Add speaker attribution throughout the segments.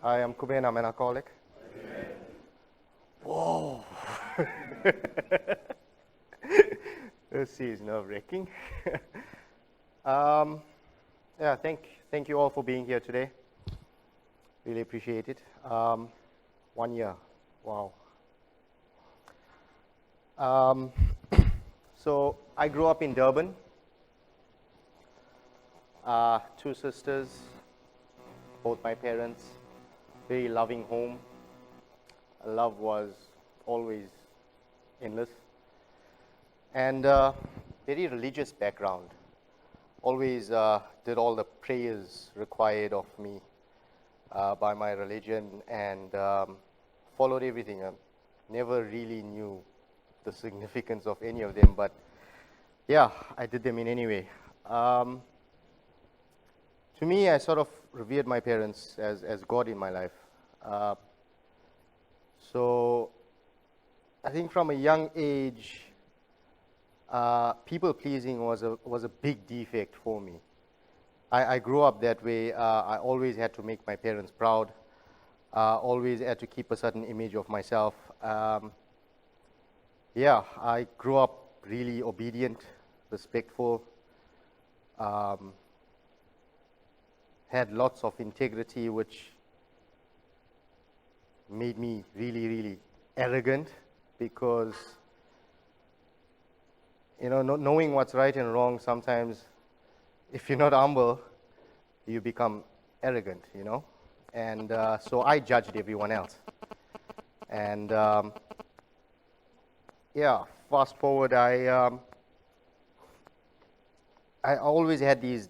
Speaker 1: I am Kuben, I'm an alcoholic. Whoa! This is nerve-wracking. um, yeah, thank you all for being here today. Really appreciate it. 1 year, wow. Um, so I grew up in Durban. Two sisters, both my parents. Very loving home. Love was always endless. And very religious background. Always did all the prayers required of me by my religion and followed everything. I never really knew the significance of any of them, but yeah, I did them in any way. To me, I sort of revered my parents as God in my life. So I think from a young age, people pleasing was a big defect for me. I grew up that way. I always had to make my parents proud. Always had to keep a certain image of myself. Yeah, I grew up really obedient, respectful, had lots of integrity, which made me really, really arrogant because, you know, knowing what's right and wrong, sometimes if you're not humble, you become arrogant, you know. And so I judged everyone else. And yeah, fast forward, I always had these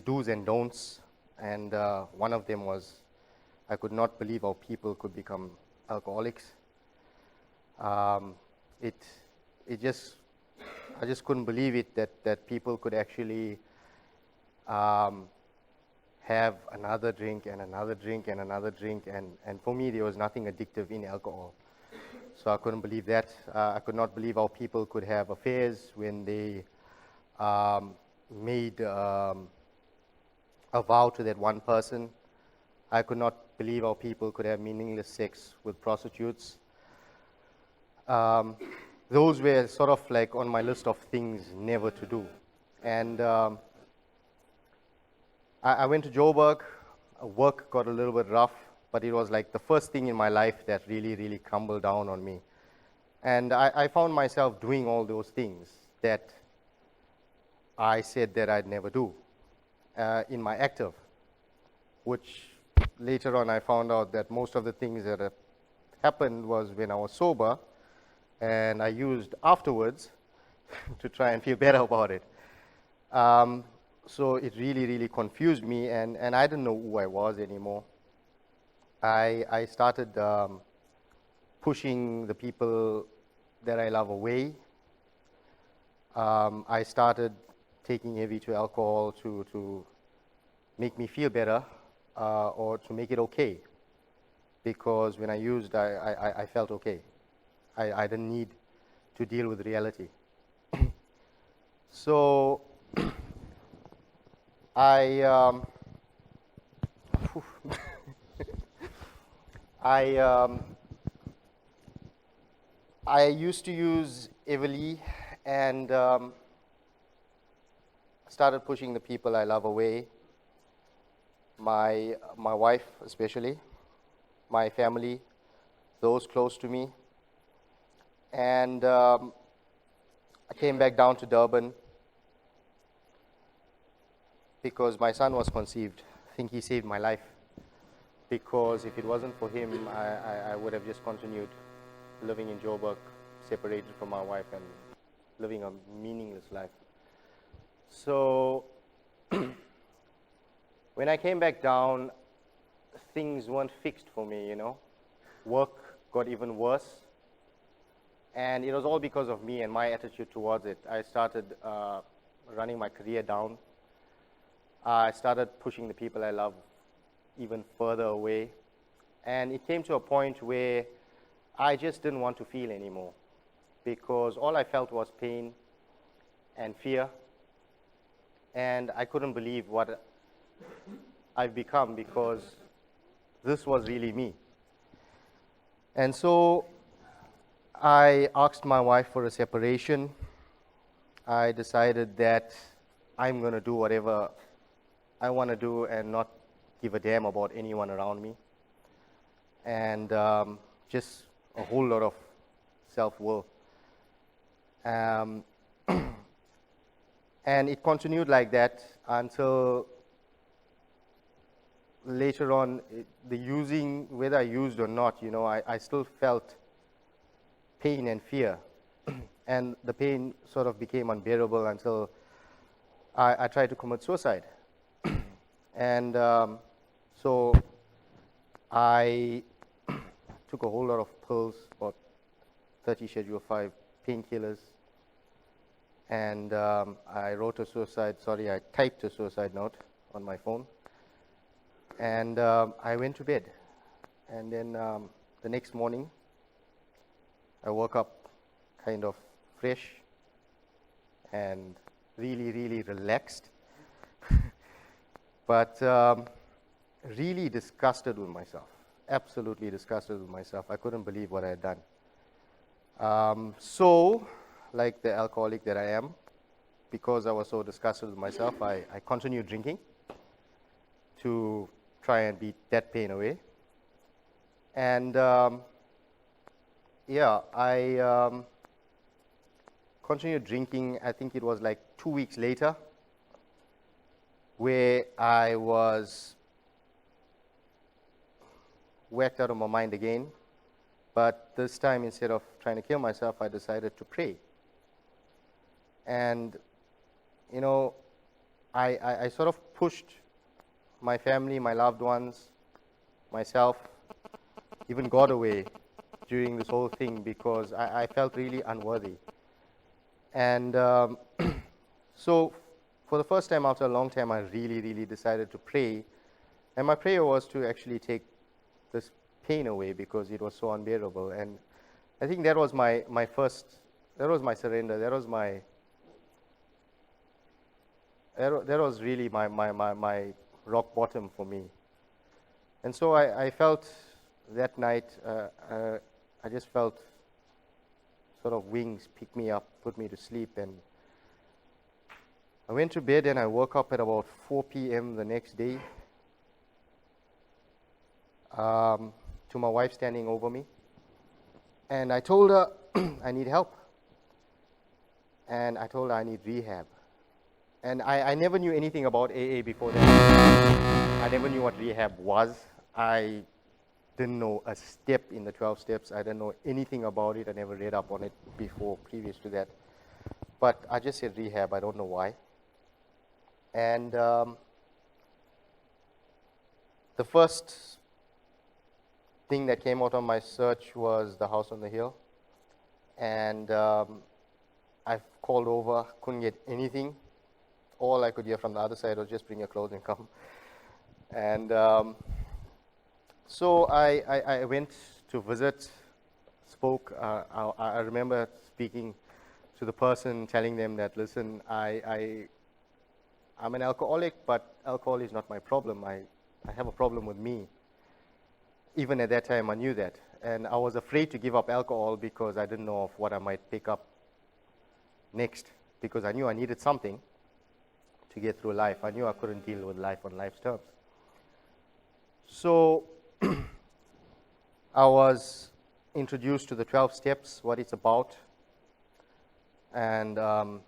Speaker 1: do's and don'ts, and one of them was I could not believe how people could become alcoholics. It just I just couldn't believe it that people could actually have another drink and another drink and another drink, and for me there was nothing addictive in alcohol. So I couldn't believe that. I could not believe how people could have affairs when they made a vow to that one person. I could not believe how people could have meaningless sex with prostitutes. Those were sort of like on my list of things never to do. And I went to Joburg. Work got a little bit rough, but it was like the first thing in my life that really, really crumbled down on me. And I found myself doing all those things that I said that I'd never do in my active, which later on I found out that most of the things that happened was when I was sober, and I used afterwards to try and feel better about it. So it really, really confused me, and I didn't know who I was anymore. I started pushing the people that I love away. I started taking heavy to alcohol to make me feel better or to make it okay. Because when I used, I felt okay. I didn't need to deal with reality. So I I used to use heavily and started pushing the people I love away. My wife especially, my family, those close to me. And I came back down to Durban because my son was conceived. I think he saved my life, because if it wasn't for him, I would have just continued living in Joburg, separated from my wife and living a meaningless life. So when I came back down, things weren't fixed for me, you know. Work got even worse. And it was all because of me and my attitude towards it. I started running my career down. I started pushing the people I love even further away. And it came to a point where I just didn't want to feel anymore, because all I felt was pain and fear. And I couldn't believe what I've become, because this was really me. And so I asked my wife for a separation. I decided that I'm going to do whatever I want to do and not give a damn about anyone around me. And just a whole lot of self-will. And it continued like that until later on, whether I used or not, I still felt pain and fear. And the pain sort of became unbearable until I tried to commit suicide. And so I took a whole lot of pills, about 30 Schedule 5 painkillers, and I typed a suicide note on my phone, and I went to bed. And then the next morning, I woke up kind of fresh and really, really relaxed, but really disgusted with myself, absolutely disgusted with myself. I couldn't believe what I had done. So, like the alcoholic that I am, because I was so disgusted with myself, I continued drinking to try and beat that pain away. And I continued drinking. I think it was like 2 weeks later, where I was whacked out of my mind again. But this time, instead of trying to kill myself, I decided to pray. And, I sort of pushed my family, my loved ones, myself, even God away during this whole thing, because I felt really unworthy. And so for the first time after a long time, I really, really decided to pray. And my prayer was to actually take this pain away, because it was so unbearable. And I think that was my surrender. That was really my rock bottom for me. And so I felt that night, I just felt sort of wings pick me up, put me to sleep. And I went to bed, and I woke up at about 4 p.m. the next day, to my wife standing over me. And I told her I need help. And I told her I need rehab. And I never knew anything about AA before that. I never knew what rehab was. I didn't know a step in the 12 steps. I didn't know anything about it. I never read up on it previous to that. But I just said rehab. I don't know why. And the first thing that came out on my search was the house on the hill. And I called over, couldn't get anything. All I could hear from the other side was just bring your clothes and come. And so I went to visit, spoke. I remember speaking to the person, telling them that, listen, I'm an alcoholic, but alcohol is not my problem. I have a problem with me. Even at that time, I knew that. And I was afraid to give up alcohol because I didn't know of what I might pick up next, because I knew I needed something to get through life. I knew I couldn't deal with life on life's terms. So I was introduced to the 12 steps, what it's about, and to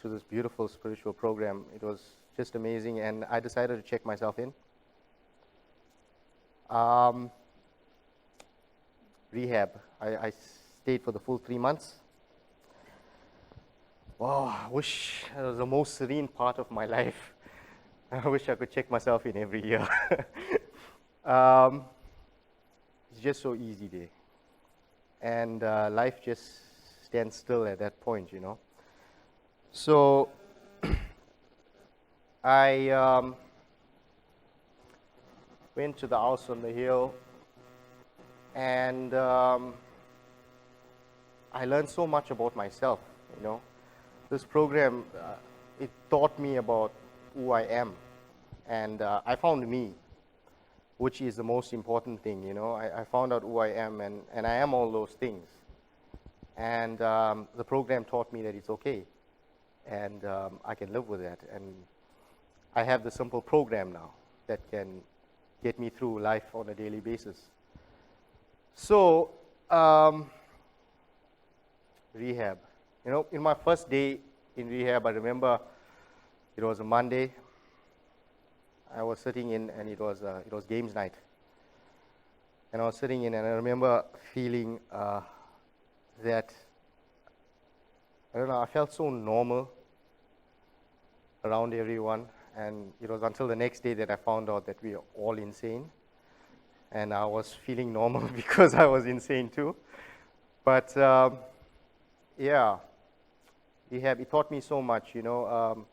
Speaker 1: this beautiful spiritual program. It was just amazing, and I decided to check myself in. Rehab. I stayed for the full 3 months. Wow, I wish it was the most serene part of my life. I wish I could check myself in every year. It's just so easy there. And life just stands still at that point, So I went to the house on the hill, and I learned so much about myself, This program, it taught me about who I am, and I found me. which is the most important thing, you know. I found out who I am, and I am all those things. And the program taught me that it's okay, and I can live with that. And I have the simple program now that can get me through life on a daily basis. So, rehab. You know, in my first day in rehab, I remember it was a Monday. I was sitting in, and it was games night. And I was sitting in, and I remember feeling that, I don't know, I felt so normal around everyone. And it was until the next day that I found out that we are all insane. And I was feeling normal because I was insane too. But yeah, rehab, it taught me so much, you know.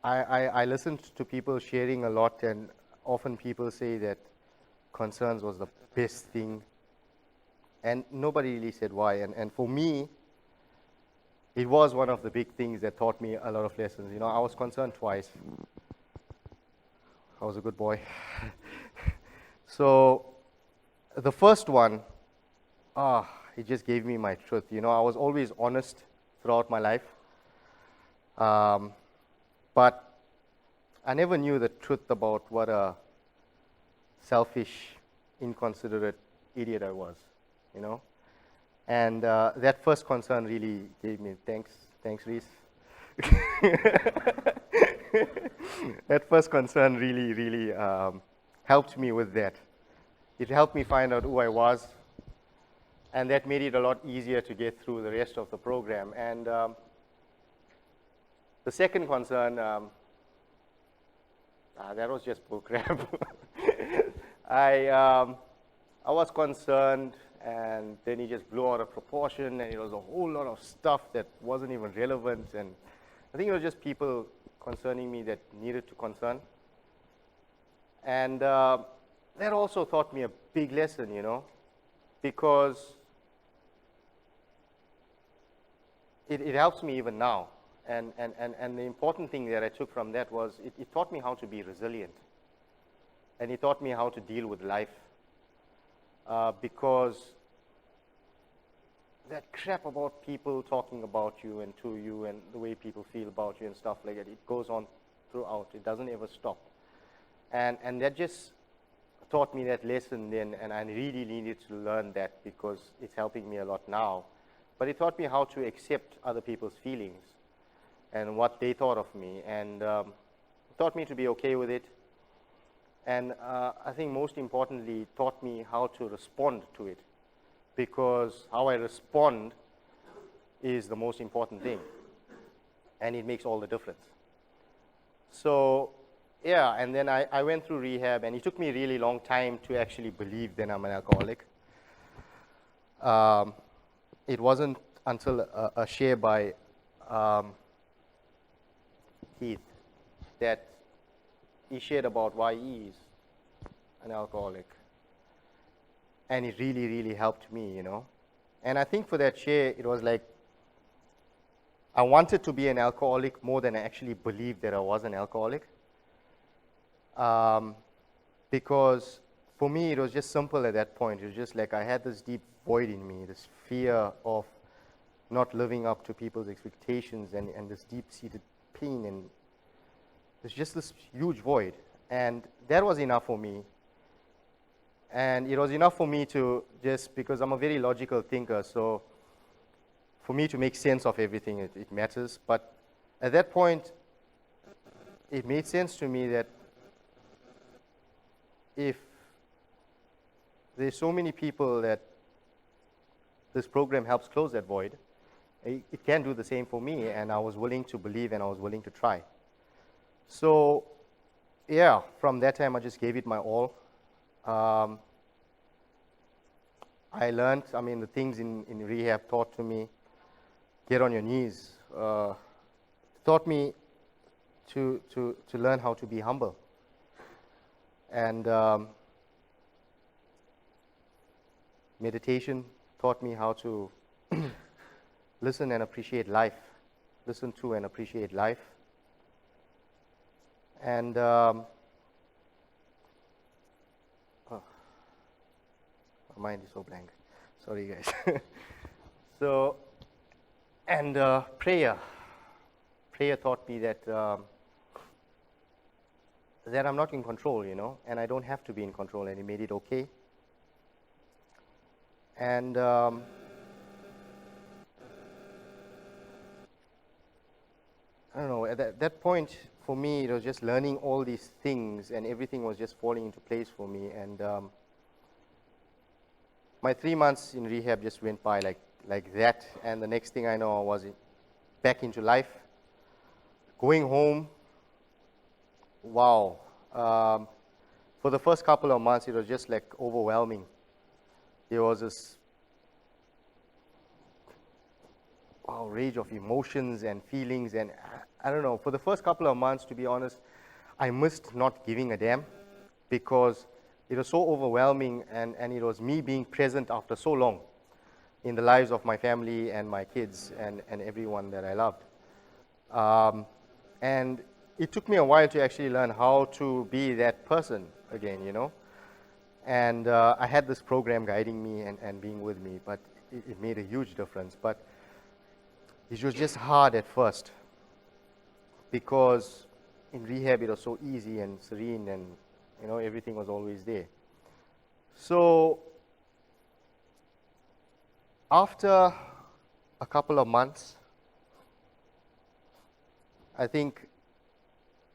Speaker 1: I listened to people sharing a lot, and often people say that concerns was the best thing. And nobody really said why. And for me, it was one of the big things that taught me a lot of lessons. You know, I was concerned twice. I was a good boy. So the first one, it just gave me my truth. You know, I was always honest throughout my life. But I never knew the truth about what a selfish, inconsiderate idiot I was, you know. And that first concern really gave me, thanks Reese. That first concern really helped me with that. It helped me find out who I was, and that made it a lot easier to get through the rest of the program. And the second concern, that was just bull crap. I was concerned, and then it just blew out of proportion, and it was a whole lot of stuff that wasn't even relevant. And I think it was just people concerning me that needed to concern. And that also taught me a big lesson, you know, because it helps me even now. And the important thing that I took from that was it taught me how to be resilient. And it taught me how to deal with life. Because that crap about people talking about you and to you and the way people feel about you and stuff like that, it goes on throughout. It doesn't ever stop. And that just taught me that lesson then, and I really needed to learn that because it's helping me a lot now. But it taught me how to accept other people's feelings and what they thought of me, and taught me to be okay with it. And I think most importantly, it taught me how to respond to it, because how I respond is the most important thing, and it makes all the difference. So yeah, and then I went through rehab, and it took me a really long time to actually believe that I'm an alcoholic. It wasn't until a share by Keith that he shared about why he is an alcoholic. And it really helped me, you know. And I think for that share, it was like, I wanted to be an alcoholic more than I actually believed that I was an alcoholic. Because for me, it was just simple at that point. It was just like I had this deep void in me, this fear of not living up to people's expectations, and this deep-seated pain, and there's just this huge void. And that was enough for me. And it was enough for me to just, because I'm a very logical thinker, so for me to make sense of everything, it matters. But at that point, it made sense to me that if there's so many people that this program helps close that void, it can do the same for me, and I was willing to believe, and I was willing to try. So yeah, from that time I just gave it my all. I learned, I mean, the things in rehab taught to me, get on your knees, taught me to learn how to be humble. And meditation taught me how to listen and appreciate life, listen to and appreciate life. And mind is so blank. Sorry, guys. So, and prayer. Prayer taught me that that I'm not in control, and I don't have to be in control, and it made it okay. And I don't know, at that point, for me, it was just learning all these things, and everything was just falling into place for me. And my 3 months in rehab just went by like that, and the next thing I know, I was back into life. Going home, wow. For the first couple of months, it was just like overwhelming. There was this rage of emotions and feelings, and I don't know, for the first couple of months, to be honest, I missed not giving a damn, because it was so overwhelming, and it was me being present after so long in the lives of my family and my kids and everyone that I loved. And it took me a while to actually learn how to be that person again, And I had this program guiding me and being with me, but it made a huge difference. But it was just hard at first, because in rehab it was so easy and serene, and everything was always there. So after a couple of months, I think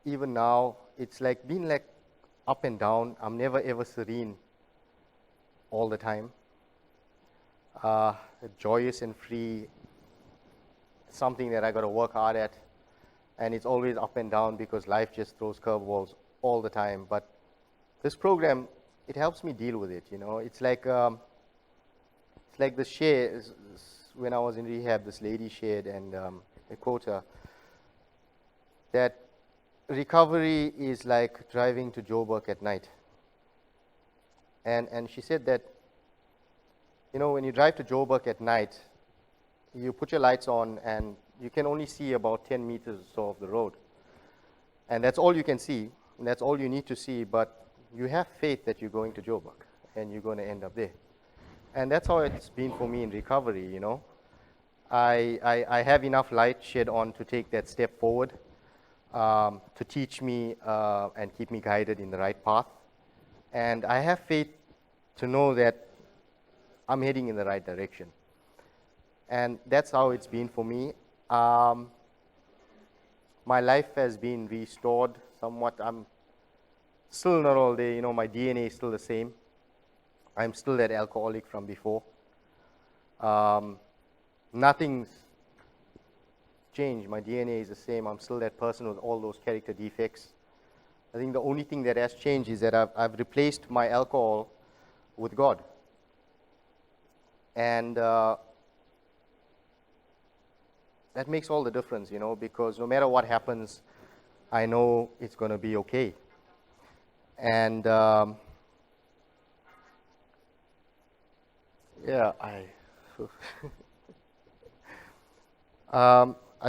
Speaker 1: even now it's like been like up and down. I'm never ever serene all the time. Joyous and free, something that I got to work hard at, and it's always up and down because life just throws curveballs all the time. But this program, it helps me deal with it. It's like the share when I was in rehab. This lady shared, and I quote her, that recovery is like driving to Joburg at night. And she said that, when you drive to Joburg at night, you put your lights on and you can only see about 10 meters or so of the road. And that's all you can see, and that's all you need to see, but you have faith that you're going to Joburg and you're going to end up there. And that's how it's been for me in recovery, I have enough light shed on to take that step forward, to teach me and keep me guided in the right path. And I have faith to know that I'm heading in the right direction. And that's how it's been for me. My life has been restored somewhat. I'm still not all there, my DNA is still the same. I'm still that alcoholic from before. Nothing's changed. My DNA is the same. I'm still that person with all those character defects. I think the only thing that has changed is that I've replaced my alcohol with God. And that makes all the difference, because no matter what happens, I know it's going to be okay. And yeah, I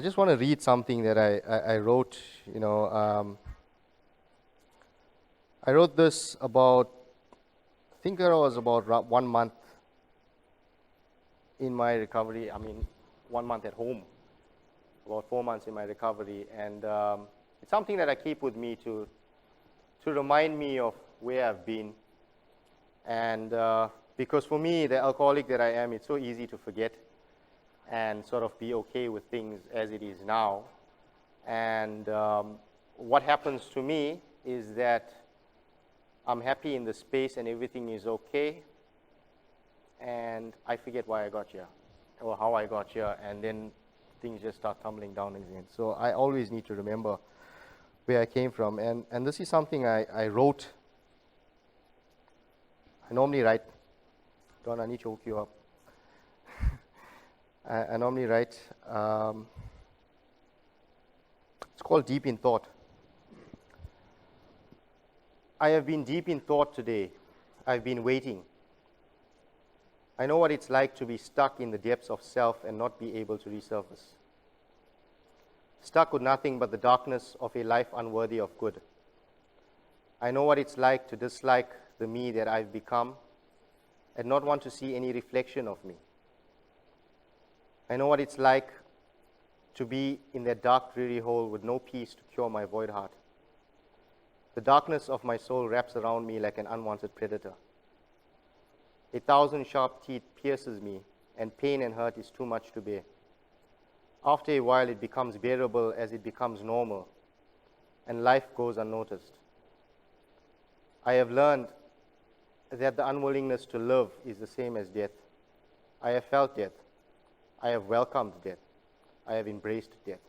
Speaker 1: just want to read something that I wrote. I wrote this about, I think it was about 1 month in my recovery. 1 month at home, about 4 months in my recovery, and it's something that I keep with me to remind me of where I've been. And because for me, the alcoholic that I am, it's so easy to forget and sort of be okay with things as it is now. And what happens to me is that I'm happy in the space and everything is okay, and I forget why I got here or how I got here, and then things just start tumbling down again. So I always need to remember where I came from, and this is something I wrote. I normally write. Don, I need to hook you up. I normally write. It's called Deep in Thought. I have been deep in thought today. I've been waiting. I know what it's like to be stuck in the depths of self and not be able to resurface. Stuck with nothing but the darkness of a life unworthy of good. I know what it's like to dislike the me that I've become and not want to see any reflection of me. I know what it's like to be in that dark, dreary hole with no peace to cure my void heart. The darkness of my soul wraps around me like an unwanted predator. 1,000 sharp teeth pierces me, and pain and hurt is too much to bear. After a while, it becomes bearable as it becomes normal, and life goes unnoticed. I have learned that the unwillingness to live is the same as death. I have felt death. I have welcomed death. I have embraced death.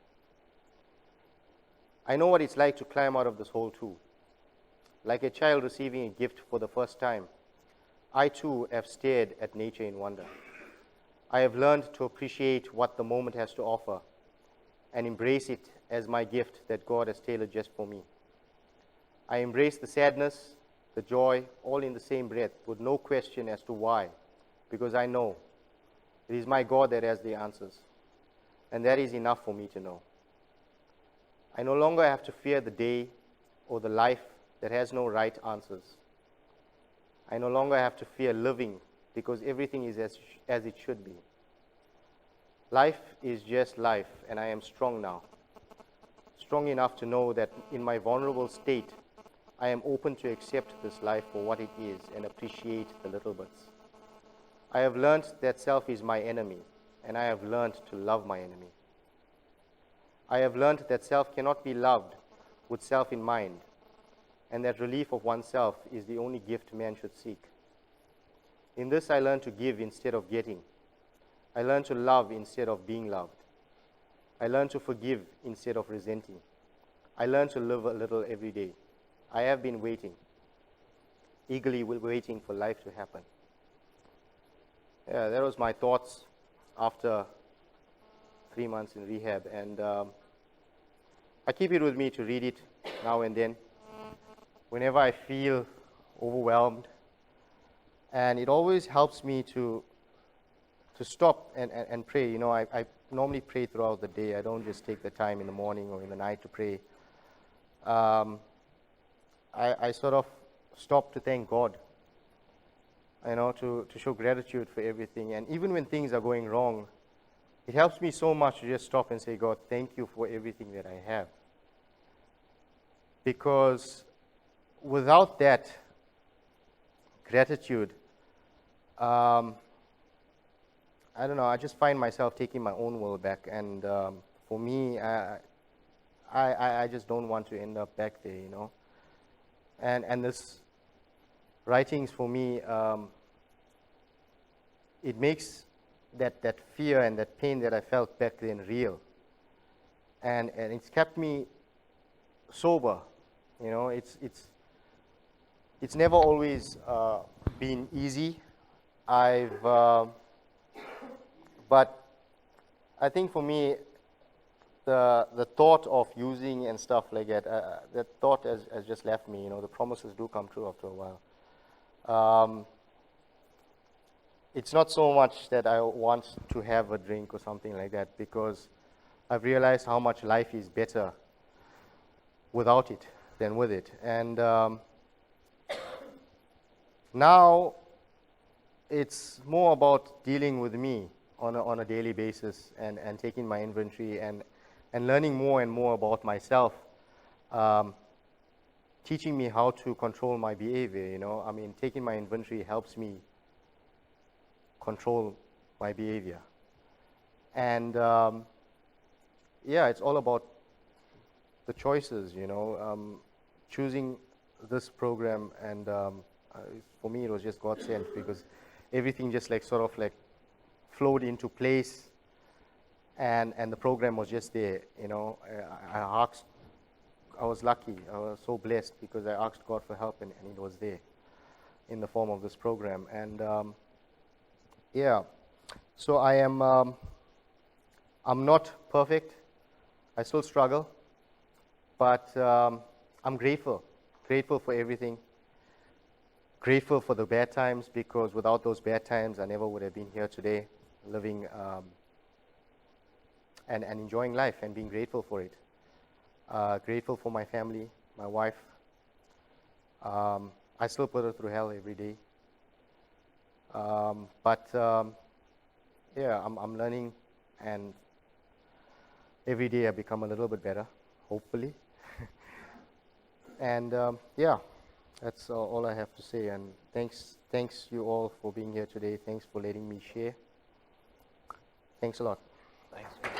Speaker 1: I know what it's like to climb out of this hole too. Like a child receiving a gift for the first time, I too have stared at nature in wonder. I have learned to appreciate what the moment has to offer and embrace it as my gift that God has tailored just for me. I embrace the sadness, the joy, all in the same breath, with no question as to why, because I know it is my God that has the answers, and that is enough for me to know. I no longer have to fear the day or the life that has no right answers. I no longer have to fear living, because everything is as it should be. Life is just life, and I am strong now. Strong enough to know that in my vulnerable state, I am open to accept this life for what it is and appreciate the little bits. I have learned that self is my enemy, and I have learned to love my enemy. I have learned that self cannot be loved with self in mind, and that relief of oneself is the only gift man should seek. In this, I learn to give instead of getting. I learn to love instead of being loved. I learn to forgive instead of resenting. I learn to live a little every day. I have been waiting, eagerly waiting for life to happen. Yeah, that was my thoughts after 3 months in rehab, and I keep it with me to read it now and then, whenever I feel overwhelmed, and it always helps me to stop and pray. You know, I normally pray throughout the day. I don't just take the time in the morning or in the night to pray. I sort of stop to thank God, you know, to show gratitude for everything. And even when things are going wrong, it helps me so much to just stop and say, God, thank you for everything that I have. Because without that gratitude, I don't know, I just find myself taking my own will back. And for me, I just don't want to end up back there, you know. And this writings for me, it makes that fear and that pain that I felt back then real. And it's kept me sober, you know. It's never always been easy. But I think for me, the thought of using and stuff like that, that thought has just left me. You know, the promises do come true after a while. It's not so much that I want to have a drink or something like that, because I've realized how much life is better without it than with it. And now it's more about dealing with me on a daily basis, and taking my inventory and learning more and more about myself, teaching me how to control my behavior, you know. I mean, taking my inventory helps me control my behavior. And yeah, it's all about the choices, you know. Choosing this program, and for me it was just God sent, because everything just like sort of like flowed into place, and the program was just there, you know. I was lucky, I was so blessed, because I asked God for help, and it was there in the form of this program. And yeah, so I'm not perfect. I still struggle, but I'm grateful for everything. Grateful for the bad times, because without those bad times, I never would have been here today, living and enjoying life and being grateful for it. Grateful for my family, my wife. I still put her through hell every day. But yeah, I'm learning, and every day I become a little bit better, hopefully. And yeah, that's all I have to say. And thanks you all for being here today. Thanks for letting me share. Thanks a lot.
Speaker 2: Thanks.